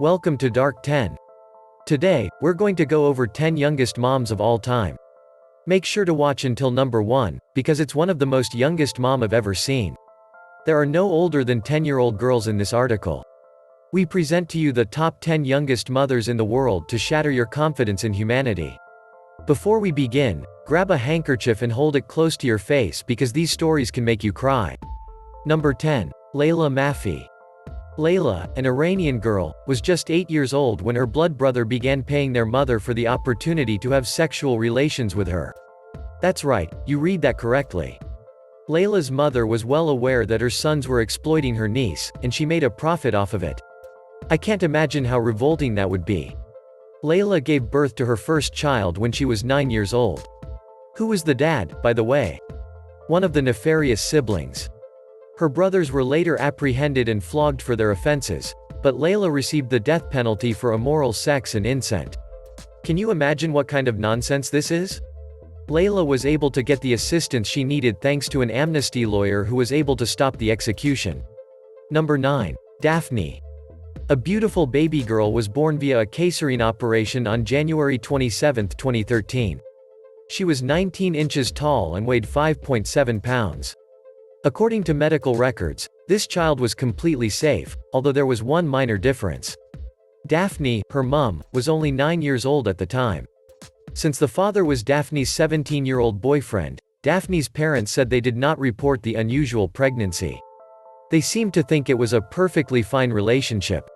Welcome to Dark 10. Today, we're going to go over 10 youngest moms of all time. Make sure to watch until number 1, because it's one of the most youngest mom I've ever seen. There are no older than 10-year-old girls in this article. We present to you the top 10 youngest mothers in the world to shatter your confidence in humanity. Before we begin, grab a handkerchief and hold it close to your face because these stories can make you cry. Number 10. Layla Mafi. Layla, an Iranian girl, was just 8 years old when her blood brother began paying their mother for the opportunity to have sexual relations with her. That's right, you read that correctly. Layla's mother was well aware that her sons were exploiting her niece, and she made a profit off of it. I can't imagine how revolting that would be. Layla gave birth to her first child when she was 9 years old. Who was the dad, by the way? One of the nefarious siblings. Her brothers were later apprehended and flogged for their offenses, but Layla received the death penalty for immoral sex and incest. Can you imagine what kind of nonsense this is? Layla was able to get the assistance she needed thanks to an amnesty lawyer who was able to stop the execution. Number 9. Daphne. A beautiful baby girl was born via a caesarean operation on January 27, 2013. She was 19 inches tall and weighed 5.7 pounds. According to medical records, this child was completely safe, although there was one minor difference. Daphne, her mom, was only 9 years old at the time. Since the father was Daphne's 17-year-old boyfriend, Daphne's parents said they did not report the unusual pregnancy. They seemed to think it was a perfectly fine relationship.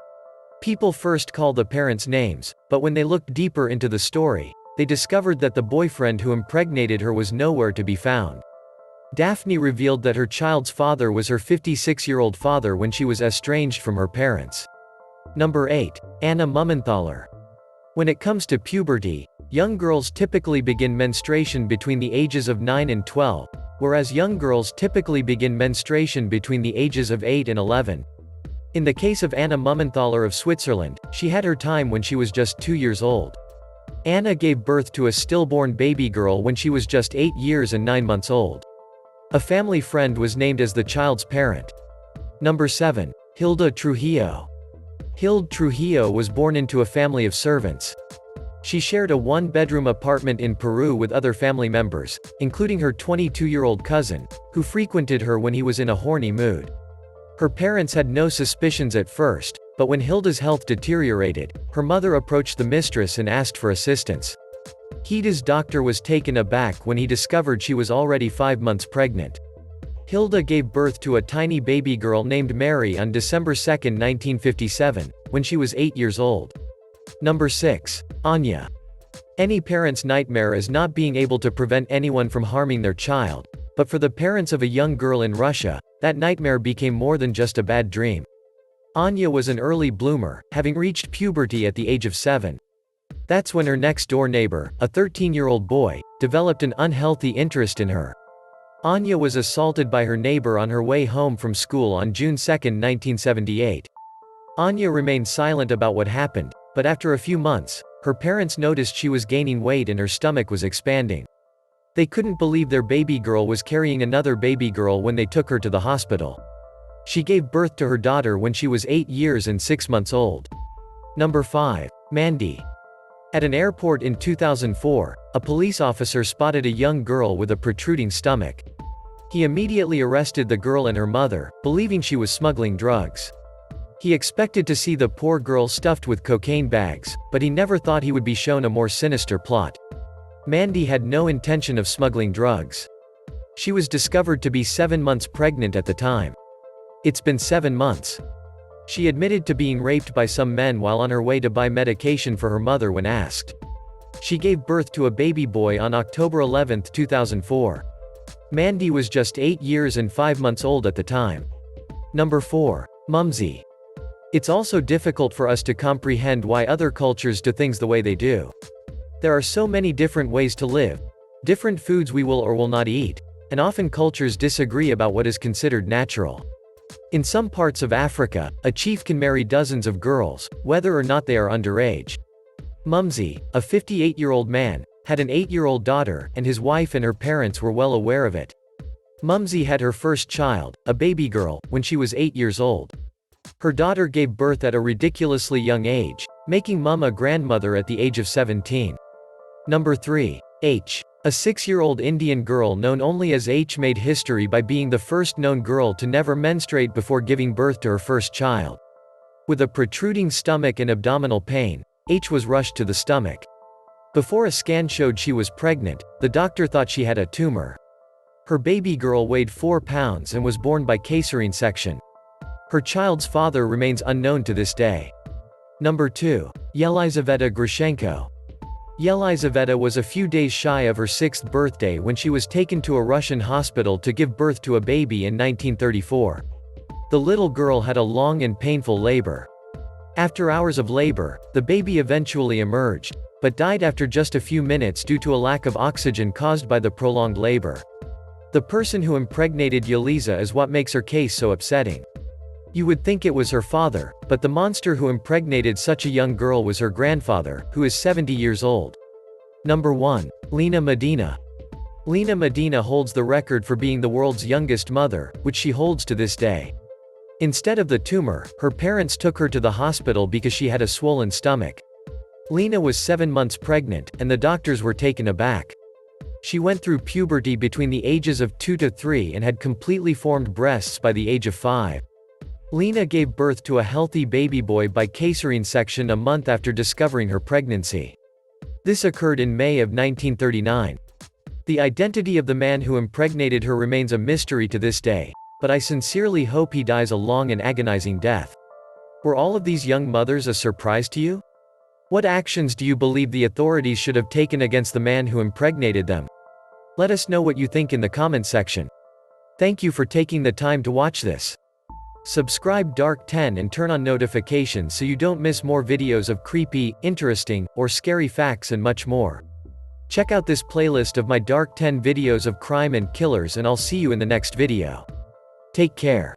People first called the parents names, but when they looked deeper into the story, they discovered that the boyfriend who impregnated her was nowhere to be found. Daphne revealed that her child's father was her 56-year-old father when she was estranged from her parents. Number 8. Anna Mumenthaler. When it comes to puberty, young girls typically begin menstruation between the ages of 9 and 12, whereas young girls typically begin menstruation between the ages of 8 and 11. In the case of Anna Mumenthaler of Switzerland, she had her time when she was just 2 years old. Anna gave birth to a stillborn baby girl when she was just 8 years and 9 months old. A family friend was named as the child's parent. Number 7. Hilda Trujillo. Hilda Trujillo was born into a family of servants. She shared a one-bedroom apartment in Peru with other family members, including her 22-year-old cousin, who frequented her when he was in a horny mood. Her parents had no suspicions at first, but when Hilda's health deteriorated, her mother approached the mistress and asked for assistance. Hilda's doctor was taken aback when he discovered she was already 5 months pregnant. Hilda gave birth to a tiny baby girl named Mary on December 2, 1957, when she was 8 years old. Number 6. Anya. Any parent's nightmare is not being able to prevent anyone from harming their child, but for the parents of a young girl in Russia, that nightmare became more than just a bad dream. Anya was an early bloomer, having reached puberty at the age of 7. That's when her next-door neighbor, a 13-year-old boy, developed an unhealthy interest in her. Anya was assaulted by her neighbor on her way home from school on June 2, 1978. Anya remained silent about what happened, but after a few months, her parents noticed she was gaining weight and her stomach was expanding. They couldn't believe their baby girl was carrying another baby girl when they took her to the hospital. She gave birth to her daughter when she was 8 years and 6 months old. Number 5. Mandy. At an airport in 2004, a police officer spotted a young girl with a protruding stomach. He immediately arrested the girl and her mother, believing she was smuggling drugs. He expected to see the poor girl stuffed with cocaine bags, but he never thought he would be shown a more sinister plot. Mandy had no intention of smuggling drugs. She was discovered to be 7 months pregnant at the time. It's been 7 months. She admitted to being raped by some men while on her way to buy medication for her mother when asked. She gave birth to a baby boy on October 11, 2004. Mandy was just 8 years and 5 months old at the time. Number 4. Mumsy. It's also difficult for us to comprehend why other cultures do things the way they do. There are so many different ways to live, different foods we will or will not eat, and often cultures disagree about what is considered natural. In some parts of Africa, a chief can marry dozens of girls, whether or not they are underage. Mumsy, a 58-year-old man, had an 8-year-old daughter, and his wife and her parents were well aware of it. Mumsy had her first child, a baby girl, when she was 8 years old. Her daughter gave birth at a ridiculously young age, making Mum a grandmother at the age of 17. Number 3. H. A 6-year-old Indian girl known only as H made history by being the first known girl to never menstruate before giving birth to her first child. With a protruding stomach and abdominal pain, H was rushed to the stomach. Before a scan showed she was pregnant, the doctor thought she had a tumor. Her baby girl weighed 4 pounds and was born by caesarean section. Her child's father remains unknown to this day. Number 2. Yelizaveta Grushenko. Yelizaveta was a few days shy of her 6th birthday when she was taken to a Russian hospital to give birth to a baby in 1934. The little girl had a long and painful labor. After hours of labor, the baby eventually emerged, but died after just a few minutes due to a lack of oxygen caused by the prolonged labor. The person who impregnated Yeliza is what makes her case so upsetting. You would think it was her father, but the monster who impregnated such a young girl was her grandfather, who is 70 years old. Number 1. Lena Medina. Lena Medina holds the record for being the world's youngest mother, which she holds to this day. Instead of the tumor, her parents took her to the hospital because she had a swollen stomach. Lena was 7 months pregnant, and the doctors were taken aback. She went through puberty between the ages of 2 to 3 and had completely formed breasts by the age of 5. Lena gave birth to a healthy baby boy by caesarean section a month after discovering her pregnancy. This occurred in May of 1939. The identity of the man who impregnated her remains a mystery to this day, but I sincerely hope he dies a long and agonizing death. Were all of these young mothers a surprise to you? What actions do you believe the authorities should have taken against the man who impregnated them? Let us know what you think in the comment section. Thank you for taking the time to watch this. Subscribe Dark 10 and turn on notifications so you don't miss more videos of creepy, interesting, or scary facts and much more. Check out this playlist of my Dark 10 videos of crime and killers, and I'll see you in the next video. Take care.